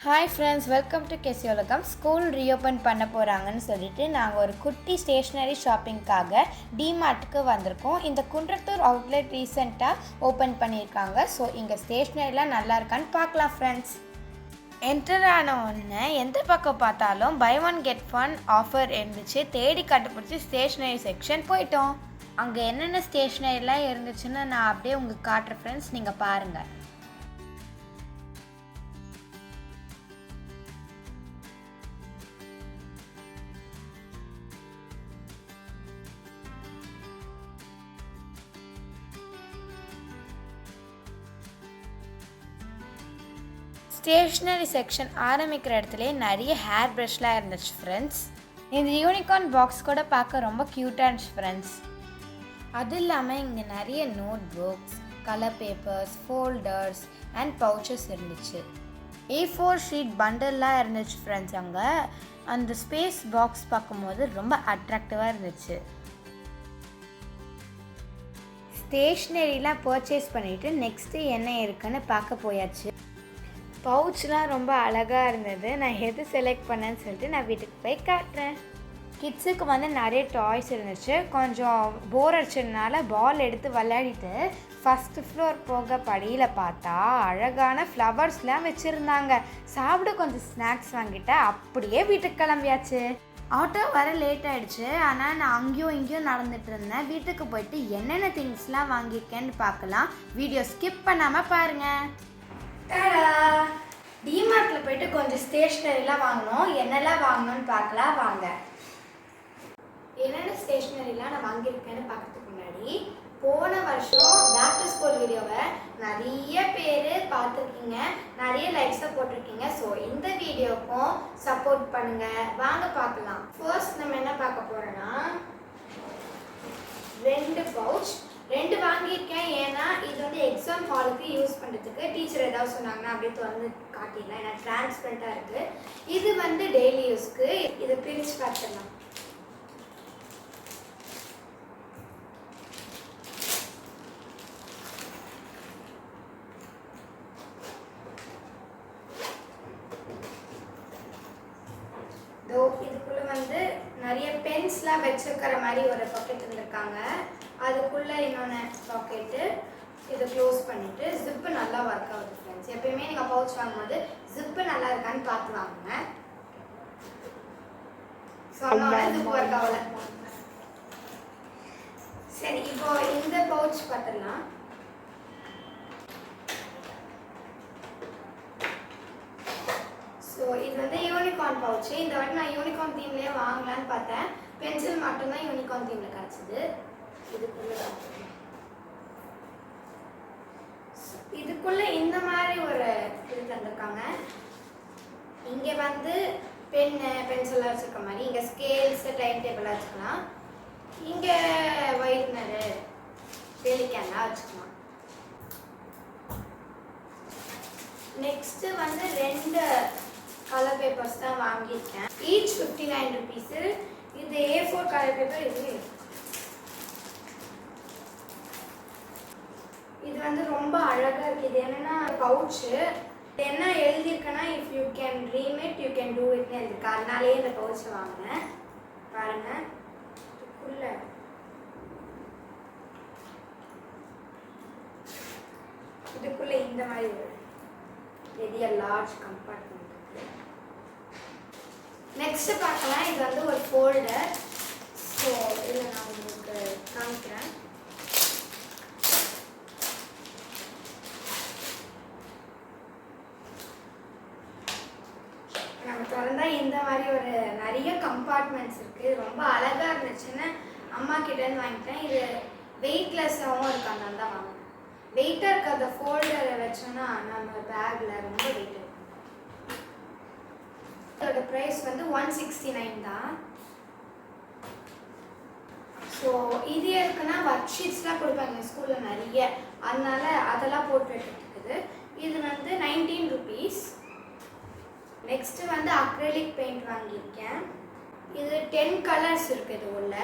Hi friends, welcome to கெசி உலகம். School reopen பண்ண போகிறாங்கன்னு சொல்லிட்டு நாங்கள் ஒரு குட்டி ஸ்டேஷ்னரி ஷாப்பிங்காக டிமார்ட்டுக்கு வந்திருக்கோம். இந்த குன்றத்தூர் அவுட்லெட் ரீசெண்டாக ஓப்பன் பண்ணியிருக்காங்க. ஸோ இங்கே ஸ்டேஷ்னரிலாம் நல்லா இருக்கான்னு பார்க்கலாம் ஃப்ரெண்ட்ஸ். என்டர் ஆன உடனே எந்த பக்கம் பார்த்தாலும் buy one get one offer இருந்துச்சு. தேடி கண்டுபிடிச்சி ஸ்டேஷ்னரி செக்ஷன் போயிட்டோம். அங்கே என்னென்ன ஸ்டேஷ்னரிலாம் இருந்துச்சுன்னு நான் அப்படியே உங்களுக்கு காட்டுறேன் ஃப்ரெண்ட்ஸ், நீங்கள் பாருங்கள். ஸ்டேஷ்னரி செக்ஷன் ஆரம்பிக்கிற இடத்துலேயே நிறைய ஹேர் ப்ரஷ்லாம் இருந்துச்சு ஃப்ரெண்ட்ஸ். இந்த யூனிகார்ன் பாக்ஸ் கூட பார்க்க ரொம்ப க்யூட்டாக இருந்துச்சு ஃப்ரெண்ட்ஸ். அது இல்லாமல் இங்கே நிறைய notebooks, colour papers, folders and pouches இருந்துச்சு. A4 ஷீட் பண்டல்லாம் இருந்துச்சு ஃப்ரெண்ட்ஸ். அங்கே அந்த ஸ்பேஸ் பாக்ஸ் பார்க்கும்போது ரொம்ப அட்ராக்டிவாக இருந்துச்சு. ஸ்டேஷ்னரிலாம் பர்ச்சேஸ் பண்ணிவிட்டு நெக்ஸ்ட்டு என்ன இருக்குன்னு பார்க்க போயாச்சு. பவுச்லாம் ரொம்ப அழகாக இருந்தது. நான் எது செலக்ட் பண்ணேன்னு சொல்லிட்டு நான் வீட்டுக்கு போய் காட்டுறேன். கிட்ஸுக்கு நிறைய டாய்ஸ் இருந்துச்சு. கொஞ்சம் போர் அடிச்சதுனால பால் எடுத்து விளையாடிட்டு ஃபஸ்ட்டு ஃப்ளோர் போக படியில் பார்த்தா அழகான ஃப்ளவர்ஸ்லாம் வச்சுருந்தாங்க. சாப்பிட கொஞ்சம் ஸ்நாக்ஸ் வாங்கிட்டேன். அப்படியே வீட்டுக்கு கிளம்பியாச்சு. ஆட்டோ வர லேட் ஆகிடுச்சு. ஆனால் நான் அங்கேயும் இங்கேயும் நடந்துட்டு இருந்தேன். வீட்டுக்கு போயிட்டு என்னென்ன திங்ஸ்லாம் வாங்கியிருக்கேன்னு பார்க்கலாம். வீடியோ ஸ்கிப் பண்ணாமல் பாருங்கள். டிமார்ட்டில் போயிட்டு கொஞ்சம் ஸ்டேஷ்னரிலாம் வாங்கணும். என்னெல்லாம் வாங்கணும்னு பார்க்கலாம் வாங்க. என்னென்ன ஸ்டேஷ்னரிலாம் நான் வாங்கியிருக்கேன்னு பார்க்கறதுக்கு முன்னாடி, போன வருஷம் பேக் டு ஸ்கூல் வீடியோவை நிறைய பேர் பார்த்துருக்கீங்க, நிறைய லைக்ஸை போட்டிருக்கீங்க. ஸோ இந்த வீடியோக்கும் சப்போர்ட் பண்ணுங்கள். வாங்க பார்க்கலாம். ஃபர்ஸ்ட் நம்ம என்ன பார்க்க போகிறோன்னா 2 பவுச். 2 வாங்கியிருக்கேன். ஏன்னா இது எக்ஸாம் ஹாலுக்கு யூஸ் பண்ணுறதுக்கு. டீச்சர் ஏதாவது சொன்னாங்கன்னா அப்படியே திறந்து காட்டிடலாம். ஏன்னா டிரான்ஸ்பரண்ட்டாக இருக்குது. இது டெய்லி யூஸ்க்கு. இதை பிரித்து பார்த்துடலாம். இதுக்குள்ளே நிறைய பென்ஸ்லாம் வச்சுக்கிற மாதிரி ஒரு பாக்கெட் இருந்திருக்காங்க. அதுக்குள்ளே இன்னொன்று பாக்கெட்டு. இதை க்ளோஸ் பண்ணிவிட்டு ஜிப்பு நல்லா ஒர்க் ஆகுது ஃப்ரெண்ட்ஸ். எப்பயுமே நீங்கள் பவுச் வாங்கும்போது ஜிப்பு நல்லா இருக்கான்னு பார்த்து வாங்குங்க. சொன்னோட ஜிப்பு ஒர்க் ஆகல. சரி, இப்போ இந்த பவுச் பார்த்துடலாம். ஸோ இது யூனிகார்ன் பவுச்சு. இந்த வாட்டி நான் யூனிகார்ன் தீம்லேயே வாங்கலான்னு பார்த்தேன். பென்சில் மட்டும்தான் யூனிகார்ன் தீமில் கிடச்சிது. இதுக்குள்ள இந்த மாதிரி ஒரு இது தந்திருக்காங்க. இங்கே பென்னு பென்சிலாக வச்சுருக்க மாதிரி, இங்கே ஸ்கேல்ஸ் டைம் டேபிளாக வச்சுக்கலாம். இங்கே ஒயிட்னரு டெலிகேனாக வச்சுக்கலாம். நெக்ஸ்ட்டு 2 கலர் பேப்பர்ஸ் தான் வாங்கியிருக்கேன். Each 59 rupees. இது A4 கலர் பேப்பர். இது ரொம்ப அழகாக இருக்குது. இது என்னென்னா பவுச்சு. என்ன எழுதியிருக்கேன்னா, if you can dream it you can do இட்னு எழுதியிருக்கு. அதனாலேயே இந்த பவுச்சை வாங்கினேன். பாருங்கள், இதுக்குள்ளே இந்த மாதிரி ஒரு பெரிய லார்ஜ் கம்பார்ட்மெண்ட் இருக்குது. நெக்ஸ்ட்டு பார்க்கலாம். இது ஒரு ஃபோல்டர். ஸோ இதில் நான் உங்களுக்கு காமிக்கிறேன். நம்ம திறந்தா இந்த மாதிரி ஒரு நிறைய கம்பார்ட்மெண்ட்ஸ் இருக்குது. ரொம்ப அழகாக இருந்துச்சுன்னு அம்மா கிட்டேருந்து வாங்கிட்டேன். இது வெயிட்லெஸ்ஸாகவும் இருக்கு. அதனால தான் வாங்கினேன். வெயிட்டாக இருக்க அந்த ஃபோல்டரை வச்சோன்னா நம்ம பேக்கில் ரொம்ப வெயிட் இருக்கும். இதோட ப்ரைஸ் 169 தான். ஸோ இது எதுக்குன்னா ஒர்க் ஷீட்ஸ்லாம் கொடுப்பாங்க ஸ்கூலில் நிறைய. அதனால அதெல்லாம் போட்டு எடுத்துருக்குது. இது 19 ருபீஸ். நெக்ஸ்ட்டு அக்ரிலிக் பெயிண்ட் வாங்கியிருக்கேன். இது 10 கலர்ஸ் இருக்குது. இது உள்ள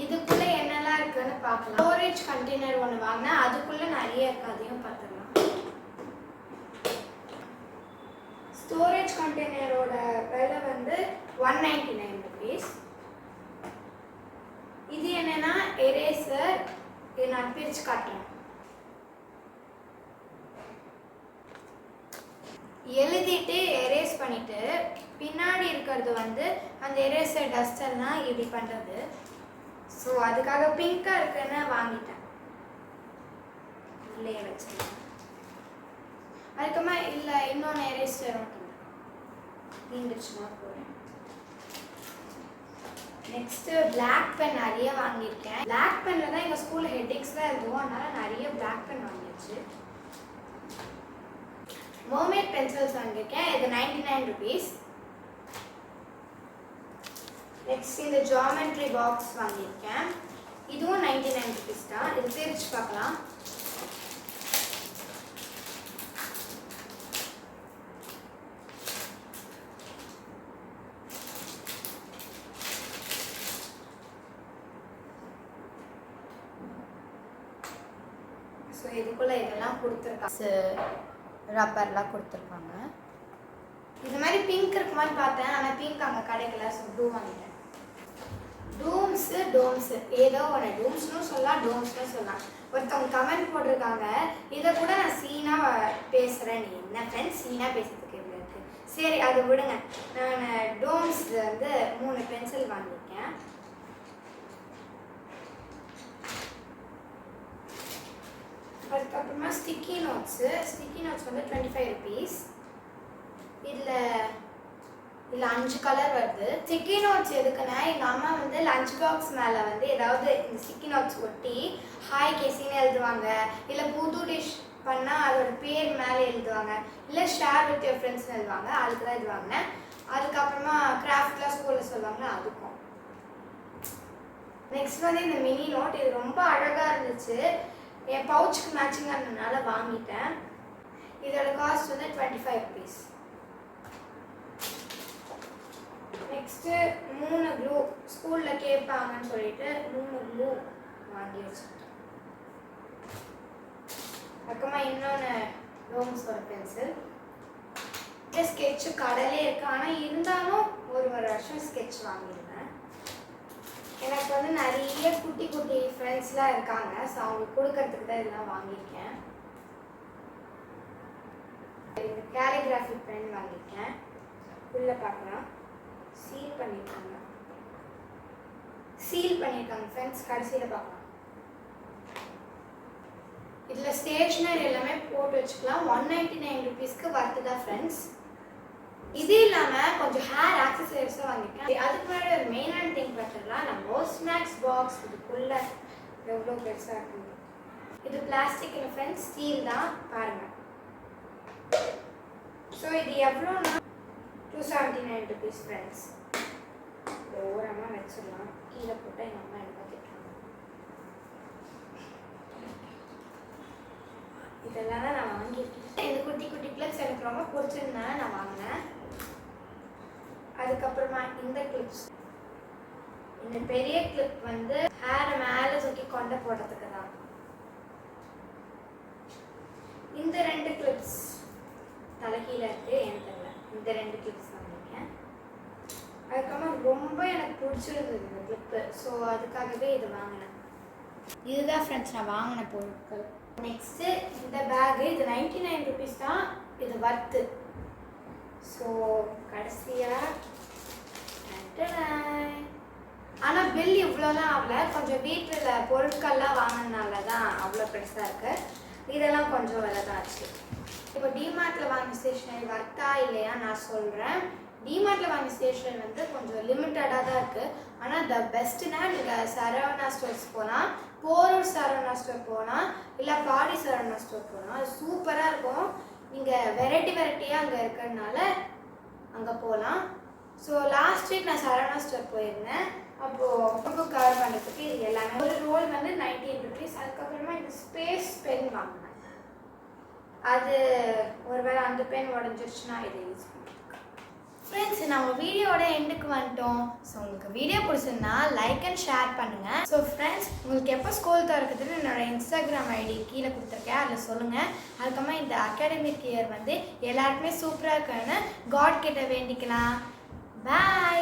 இதுக்குள்ளே என்னெல்லாம் இருக்குன்னு பார்க்கலாம். ஸ்டோரேஜ் கண்டெய்னர் ஒன்று வாங்கினேன். அதுக்குள்ளே நிறைய இருக்குது. அதையும் பார்த்துக்கலாம். கண்டெய்னரோட விலை வந்து 199 rupees. இது என்னன்னா எரேசர். இதை நான் பிரித்து காட்டுறேன். எழுதிட்டு எரேஸ் பண்ணிவிட்டு பின்னாடி இருக்கிறது வந்து அந்த எரேசர் டஸ்டெல்லாம் இப்படி பண்ணுறது. ஸோ அதுக்காக பிங்காக இருக்குன்னு வாங்கிட்டேன். இல்லையே வச்சுருக்கேன். அதுக்கப்புறமா இல்லை இன்னொன்று எரேசர் நீண்டுச்சுன்னா போகிறேன். நெக்ஸ்ட்டு பிளாக் பென் நிறைய வாங்கியிருக்கேன். பிளாக் பெனில் தான் எங்கள் ஸ்கூலில் ஹெட்டிங்ஸ்லாம் எழுதுவோம். அதனால் நிறைய பிளாக் பென் வாங்கிடுச்சு. மர்மேட் பென்சில்ஸ் வாங்கியிருக்கேன். இது 99 rupees. நெக்ஸ்ட் இந்த ஜாமெட்ரி பாக்ஸ் வாங்கியிருக்கேன். இதுவும் 99 rupees தான். இது பிரித்து பார்க்கலாம். ஸோ இதுக்குள்ளே இதெல்லாம் கொடுத்துருக்காங்க. ரப்பர்லாம் கொடுத்துருக்காங்க. இது மாதிரி பிங்க் இருக்குமான்னு பார்த்தேன். ஆனால் பிங்க் அங்கே கிடைக்கல. ஸோ ப்ளூ வாங்கிட்டேன். டோம்ஸு ஏதோ ஒன்று டூம்ஸ்னு சொல்லலாம், டோம்ஸ்னு சொல்லலாம். ஒருத்தவங்க கமெண்ட் போட்டிருக்காங்க, இதை கூட நான் சீனாக பேசுகிறேன். நீ என்ன ஃப்ரெண்ட்ஸ் சீனாக பேசுறதுக்கு எப்படி இருக்குது? சரி அதை விடுங்க. நான் டோம்ஸ் வந்து 3 பென்சில் வாங்கியிருக்கேன். அதுக்கப்புறமா ஸ்டிக்கி நோட்ஸ் வந்து 25 rupees. இதில் 5 கலர் வருது. ஸ்டிக்கி நோட்ஸ் எதுக்குன்னா எங்கள் அம்மா வந்து லஞ்ச் பாக்ஸ் மேலே வந்து ஏதாவது இந்த ஸ்டிக்கி நோட்ஸ் ஒட்டி ஹாய் கேசின்னு எழுதுவாங்க. இல்லை புது டிஷ் பண்ணால் அதோட பேர் மேலே எழுதுவாங்க. இல்லை ஷேர் வித் யுவர் ஃப்ரெண்ட்ஸ்னு எழுதுவாங்க. அதுக்கு தான் இது வாங்கினேன். அதுக்கப்புறமா கிராஃப்ட்லாம் ஸ்கூலில் சொல்லுவாங்க, அதுக்கும். நெக்ஸ்ட் வந்து இந்த மினி நோட். இது ரொம்ப அழகாக இருந்துச்சு. என் பவுச்சுக்கு மேட்சிங்காக இருந்ததுனால வாங்கிட்டேன். இதோட காஸ்ட் வந்து 25 rupees. நெக்ஸ்ட்டு 3 க்ளூ ஸ்கூலில் கேட்பாங்கன்னு சொல்லிட்டு 3 க்ளூ வாங்கி வச்சுட்டேன். அதுக்கப்புறமா இன்னொன்று டோம்ஸோட பென்சில். இந்த ஸ்கெட்சு கடையிலே இருக்குது. ஆனால் இருந்தாலும் ஒரு வருஷம் ஸ்கெட்ச் வாங்கிடுவேன். எனக்கு வந்து நிறைய குட்டி குட்டி ஃப்ரெண்ட்ஸ்லாம் இருக்காங்க. ஸோ அவங்களுக்கு கொடுக்கறதுக்கு தான் இதெல்லாம் வாங்கியிருக்கேன். இந்த கேலிகிராஃபி பென் வாங்கியிருக்கேன். உள்ளே பார்க்கலாம். சீல் பண்ணியிருக்காங்க ஃப்ரெண்ட்ஸ். கடைசியில் பார்க்கலாம். இதில் ஸ்டேஷ்னரி எல்லாமே போட்டு வச்சுக்கலாம். 199 rupeesக்கு வர்த்து தான் ஃப்ரெண்ட்ஸ். இது இல்லாமல் கொஞ்சம் ஹேர் ஆக்சசரிஸும் வாங்கியிருக்கேன். அதுக்கு முன்னாடி ஒரு மெயினான திங் பார்த்துடலாம். நம்ம ஸ்நாக்ஸ் பாக்ஸ் இதுக்குள்ளே எவ்வளோ பெருசாக இருக்குது. இது பிளாஸ்டிக் இல்லை ஃப்ரெண்ட்ஸ், ஸ்டீல் தான். பாருங்கள். ஸோ இது எவ்வளோன்னா 279 rupees ஃப்ரெண்ட்ஸ். ஓரமாக வச்சிடலாம். கீழே போட்டால் எங்கள் அம்மா எனக்கு பார்த்துட்டாங்க. இதெல்லாம் தான் நான் வாங்கியிருக்கேன். இந்த குட்டி குட்டி கிளிப்ஸ் எனக்கு ரொம்ப பிடிச்சிருந்தேன், நான் வாங்கினேன். அதுக்கப்புறமா இந்த கிளிப்ஸ். இந்த பெரிய கிளிப் வந்து ஹேரை மேலே தூக்கி கொண்டை போடுறதுக்கு தான். இந்த 2 கிளிப்ஸ் தலைகீழ இருக்கு, ஏன் தெரியல. இந்த 2 கிளிப்ஸ் வாங்கியிருக்கேன். அதுக்கப்புறமா ரொம்ப எனக்கு பிடிச்சிருந்தது இந்த கிளிப்பு. ஸோ அதுக்காகவே இது வாங்கினேன். இதுதான் ஃப்ரெண்ட்ஸ் நான் வாங்கின பொருட்கள். நெக்ஸ்ட்டு இந்த பேகு. இது 99 rupees தான். இது வர்த்து. ஸோ கடைசியாக ஆனால் பில் இவ்வளோலாம் ஆகலை. கொஞ்சம் வீட்டில் பொருட்கள்லாம் வாங்கினால தான் அவ்வளோ பெருசாக இருக்குது. இதெல்லாம் கொஞ்சம் விலை தான் ஆச்சு. இப்போ டிமார்ட்டில் வாங்கின ஸ்டேஷ்னரி வர்த்தா இல்லையா நான் சொல்கிறேன். டிமார்ட்டில் வாங்கின ஸ்டேஷ்னரி வந்து கொஞ்சம் லிமிட்டடாக தான் இருக்குது. ஆனால் த பெஸ்ட்டுனா நீங்கள் சரவணா ஸ்டோர்ஸ் போகலாம், போரூர் சரவணா ஸ்டோர் போகலாம், இல்லை பாடி சரவணா ஸ்டோர் போகலாம். அது சூப்பராக இருக்கும். நீங்கள் வெரைட்டியாக அங்கே இருக்கிறதுனால அங்கே போகலாம். ஸோ லாஸ்ட் வீக் நான் சரவணா ஸ்டோர் போயிருந்தேன். அப்போது ரொம்ப கவர் பண்ணுறதுக்கு இது எல்லாமே. ஒரு ரோல் வந்து 19 rupees. அதுக்கப்புறமா இந்த ஸ்பேஸ் பென் வாங்கினேன். அது ஒருவேளை அந்த பென் உடஞ்சிருச்சுன்னா இதை யூஸ் பண்ணுறேன். ஃப்ரெண்ட்ஸ் நம்ம வீடியோட எண்டுக்கு வந்துட்டோம். ஸோ உங்களுக்கு வீடியோ பிடிச்சிருந்தா லைக் அண்ட் ஷேர் பண்ணுங்கள். ஸோ ஃப்ரெண்ட்ஸ் உங்களுக்கு எப்போ ஸ்கூல் திறக்குதுன்னு என்னோட இன்ஸ்டாகிராம் ஐடி கீழே கொடுத்துருக்கேன், அதில் சொல்லுங்கள். அதுக்கப்புறமா இந்த அகாடமிக் இயர் வந்து எல்லாருக்குமே சூப்பராக இருக்குன்னு காட் கிட்ட வேண்டிக்கலாம். பாய்.